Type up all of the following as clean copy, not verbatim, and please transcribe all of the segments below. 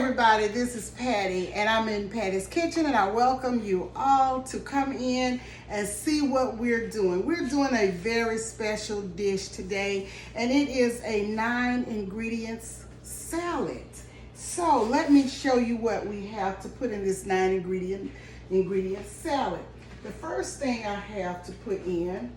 everybody, this is Patty and I'm in Patty's Kitchen and I welcome you all to come in and see what we're doing. We're doing a very special dish today and it is a 9 ingredients salad. So let me show you what we have to put in this 9 ingredient salad. The first thing I have to put in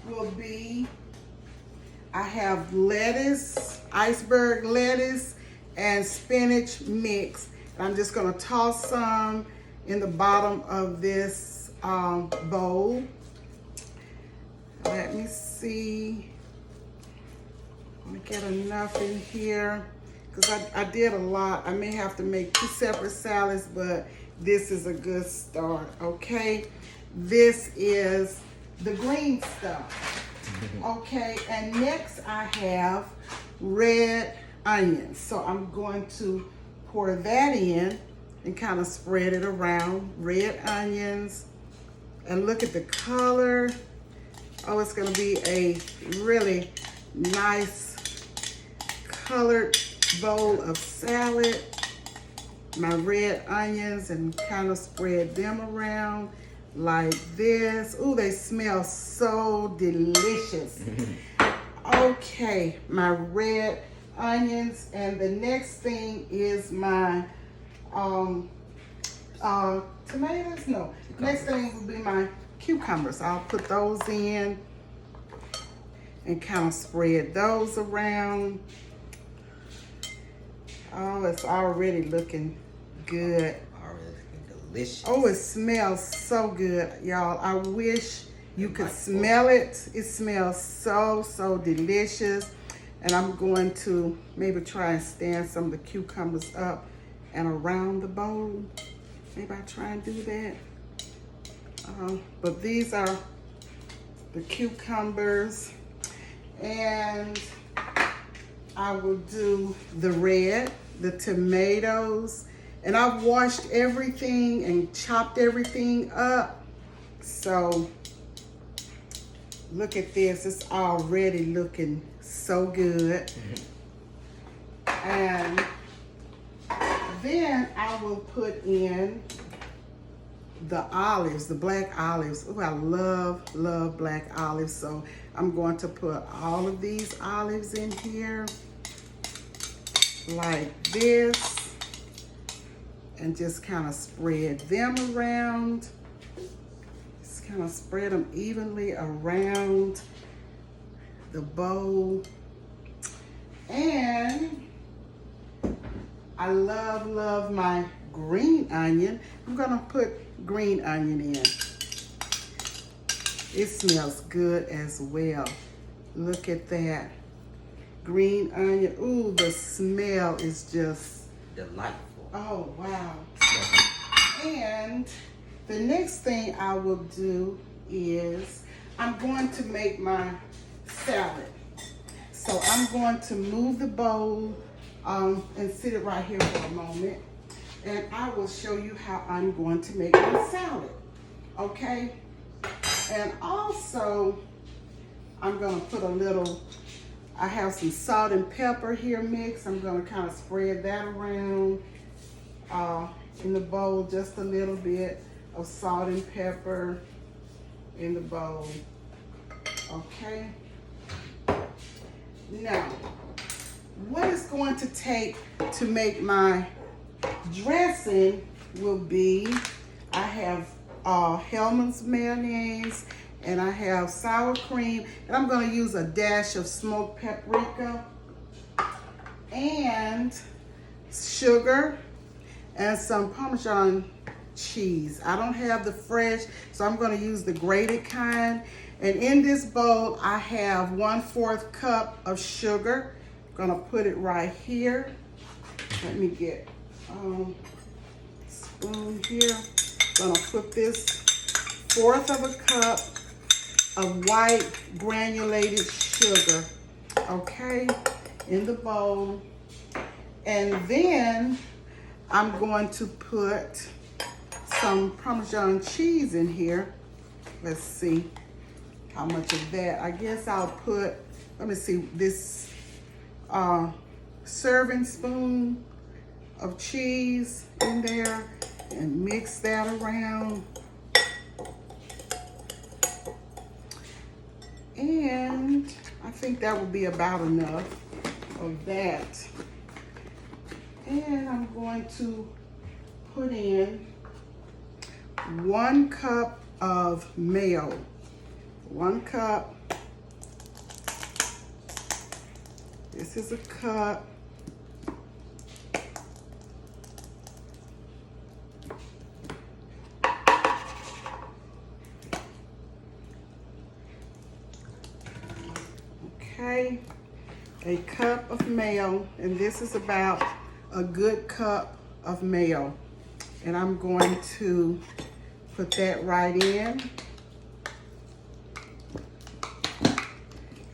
will be, I have lettuce, iceberg lettuce, and spinach mix. I'm just gonna toss some in the bottom of this bowl. Let me see. Let me get enough in here because I did a lot. I may have to make 2 separate salads, but this is a good start, okay? This is the green stuff, okay? And next I have red onions. So I'm going to pour that in and kind of spread it around. Red onions. And look at the color. Oh, it's going to be a really nice colored bowl of salad. My red onions, and kind of spread them around like this. Ooh, they smell so delicious. Okay, my red onions, and the next thing is my tomatoes. No, next thing will be my cucumbers. I'll put those in and kind of spread those around. Oh, it's already looking good. Already looking delicious. Oh, it smells so good, y'all. I wish you could smell it. It smells so delicious. And I'm going to maybe try and stand some of the cucumbers up and around the bowl. Maybe I'll try and do that. But these are the cucumbers. And I will do the red, the tomatoes. And I've washed everything and chopped everything up. So look at this, it's already looking so good. And then I will put in the olives, the black olives. Oh, I love black olives. So I'm going to put all of these olives in here like this and just kind of spread them around. Just kind of spread them evenly around the bowl. And I love my green onion. I'm gonna put green onion in. It smells good as well. Look at that. Green onion. Ooh, the smell is just delightful. Oh, wow. And the next thing I will do is I'm going to make my salad. So I'm going to move the bowl and sit it right here for a moment. And I will show you how I'm going to make my salad. Okay? And also, I'm going to put a little, I have some salt and pepper here mixed. I'm going to kind of spread that around in the bowl, just a little bit of salt and pepper in the bowl. Okay? Now, what it's going to take to make my dressing will be, I have Hellmann's mayonnaise, and I have sour cream, and I'm going to use a dash of smoked paprika and sugar and some Parmesan cheese. I don't have the fresh, so I'm going to use the grated kind. And in this bowl, I have 1/4 cup of sugar. I'm going to put it right here. Let me get a spoon here. I'm going to put this 1/4 cup of white granulated sugar, okay, in the bowl. And then I'm going to put some Parmesan cheese in here. Let's see how much of that. I guess I'll put, let me see, this serving spoon of cheese in there and mix that around. And I think that will be about enough of that. And I'm going to put in 1 cup of mayo. 1 cup. This is a cup. Okay, a cup of mayo, and this is about a good cup of mayo. And I'm going to put that right in.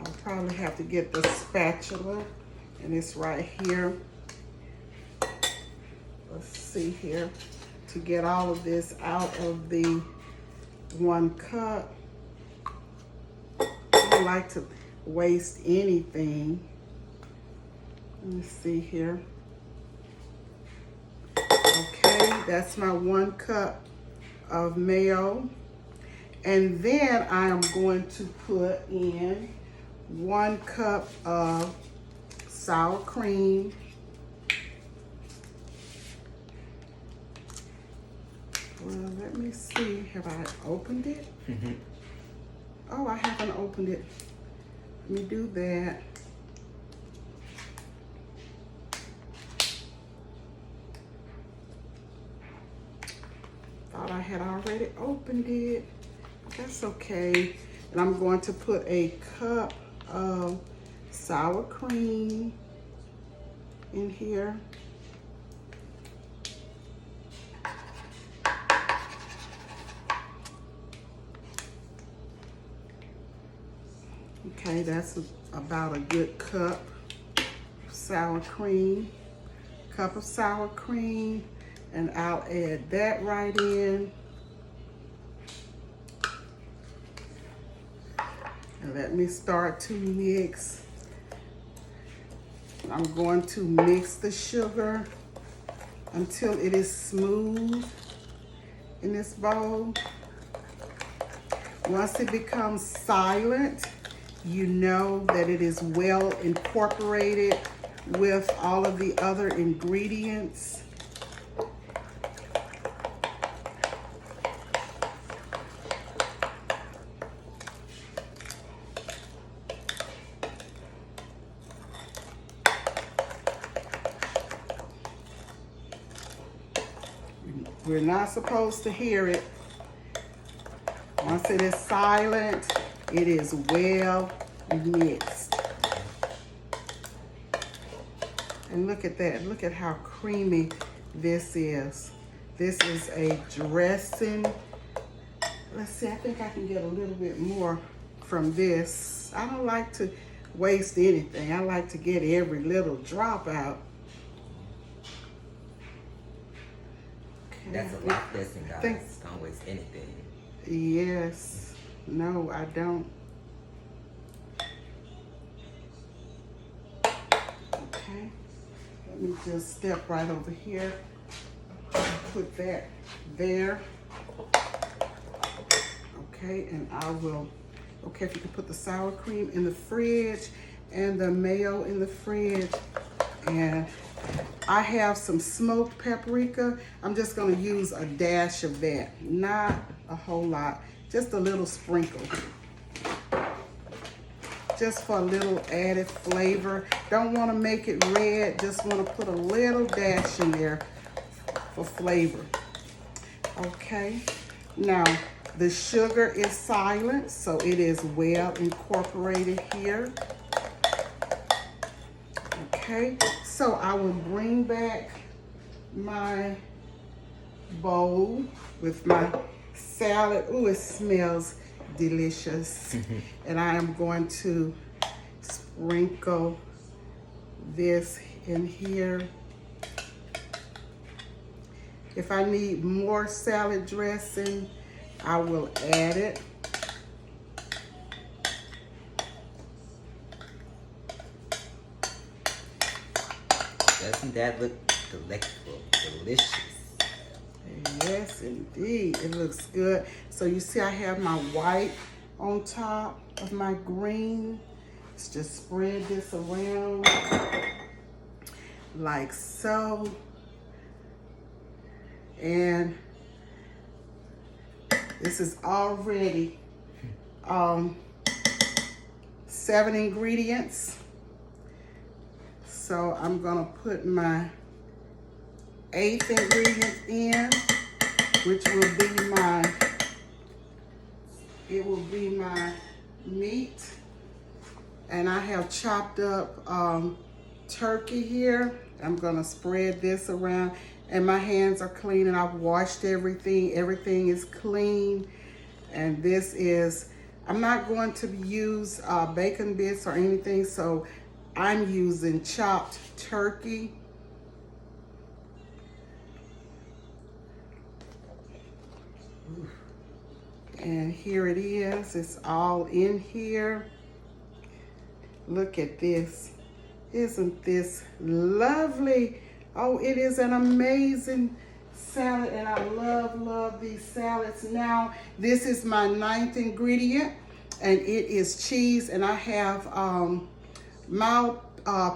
I'll probably have to get the spatula, and it's right here. Let's see here, to get all of this out of the 1 cup. I don't like to waste anything. Let me see here. Okay, that's my 1 cup of mayo. And then I am going to put in 1 cup of sour cream. Well, let me see. Have I opened it? Mm-hmm. Oh, I haven't opened it. Let me do that. Thought I had already opened it. That's okay. And I'm going to put a cup of sour cream in here. Okay, that's about a good cup of sour cream. Cup of sour cream, and I'll add that right in. And let me start to mix. I'm going to mix the sugar until it is smooth in this bowl. Once it becomes silent, you know that it is well incorporated with all of the other ingredients. We're not supposed to hear it. Once it is silent, it is well mixed. And look at that. Look at how creamy this is. This is a dressing. Let's see, I think I can get a little bit more from this. I don't like to waste anything. I like to get every little drop out. Okay. That's a life lesson, guys. Don't waste anything. Yes. No, I don't. Okay. Let me just step right over here. Put that there. Okay, and I will, okay, if you can put the sour cream in the fridge and the mayo in the fridge. And I have some smoked paprika. I'm just gonna use a dash of that, not a whole lot, just a little sprinkle. Just for a little added flavor. Don't wanna make it red, just wanna put a little dash in there for flavor. Okay, now the sugar is silent, so it is well incorporated here. Okay, so I will bring back my bowl with my salad. Ooh, it smells delicious. And I am going to sprinkle this in here. If I need more salad dressing, I will add it. Doesn't that look delectable, delicious. Yes, indeed. It looks good. So you see I have my white on top of my green. Let's just spread this around like so. And this is already 7 ingredients. So I'm gonna put my 8th ingredient in, which will be my meat. And I have chopped up turkey here. I'm gonna spread this around, and my hands are clean and I've washed everything. Everything is clean. And this is, I'm not going to use bacon bits or anything, so I'm using chopped turkey. And here it is. It's all in here. Look at this. Isn't this lovely? Oh, it is an amazing salad, and I love these salads. Now, this is my 9th ingredient, and it is cheese, and I have mild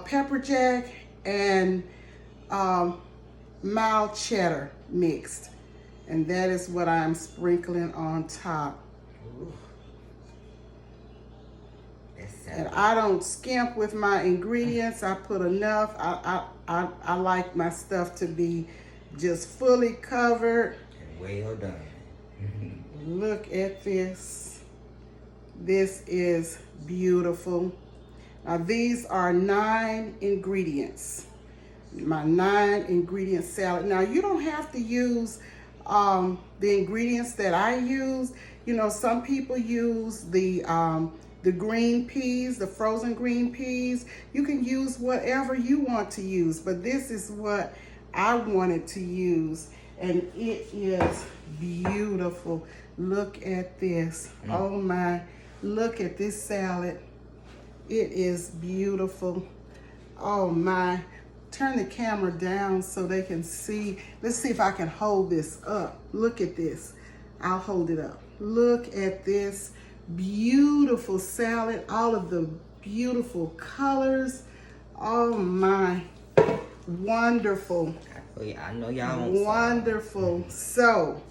pepper jack and mild cheddar mixed. And that is what I'm sprinkling on top. Ooh. And I don't skimp with my ingredients. I put enough. I like my stuff to be just fully covered. And well done. Look at this. This is beautiful. Now these are 9 ingredients. My 9 ingredient salad. Now you don't have to use the ingredients that I use. You know, some people use the green peas, the frozen green peas. You can use whatever you want to use, but this is what I wanted to use, and it is beautiful. Look at this. Oh my, look at this salad. It is beautiful. Oh my. Turn the camera down so they can see. Let's see if I can hold this up. Look at this. I'll hold it up. Look at this beautiful salad. All of the beautiful colors. Oh my. Wonderful. I know y'all want some. Wonderful. So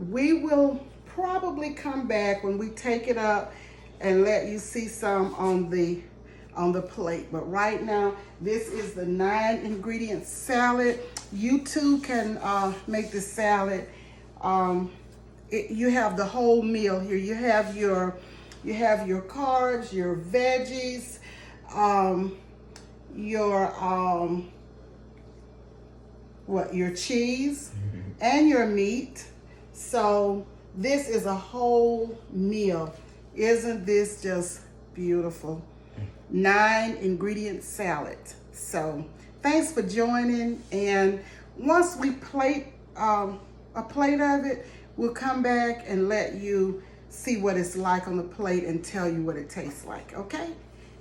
we will probably come back when we take it up and let you see some on the plate. But right now, this is the 9 ingredient salad. You too can make the salad. You have the whole meal here. You have your carbs, your veggies, your cheese, and your meat. So this is a whole meal. Isn't this just beautiful? 9 ingredient salad. So thanks for joining, and once we plate a plate of it, we'll come back and let you see what it's like on the plate and tell you what it tastes like. Okay,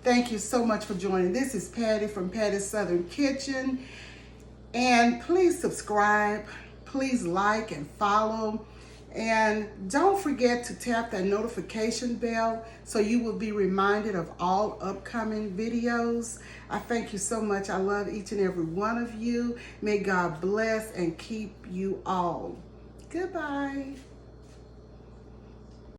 thank you so much for joining. This is Patty from Patty's Southern Kitchen, and please subscribe, please like and follow. And don't forget to tap that notification bell so you will be reminded of all upcoming videos. I thank you so much. I love each and every one of you. May God bless and keep you all. Goodbye.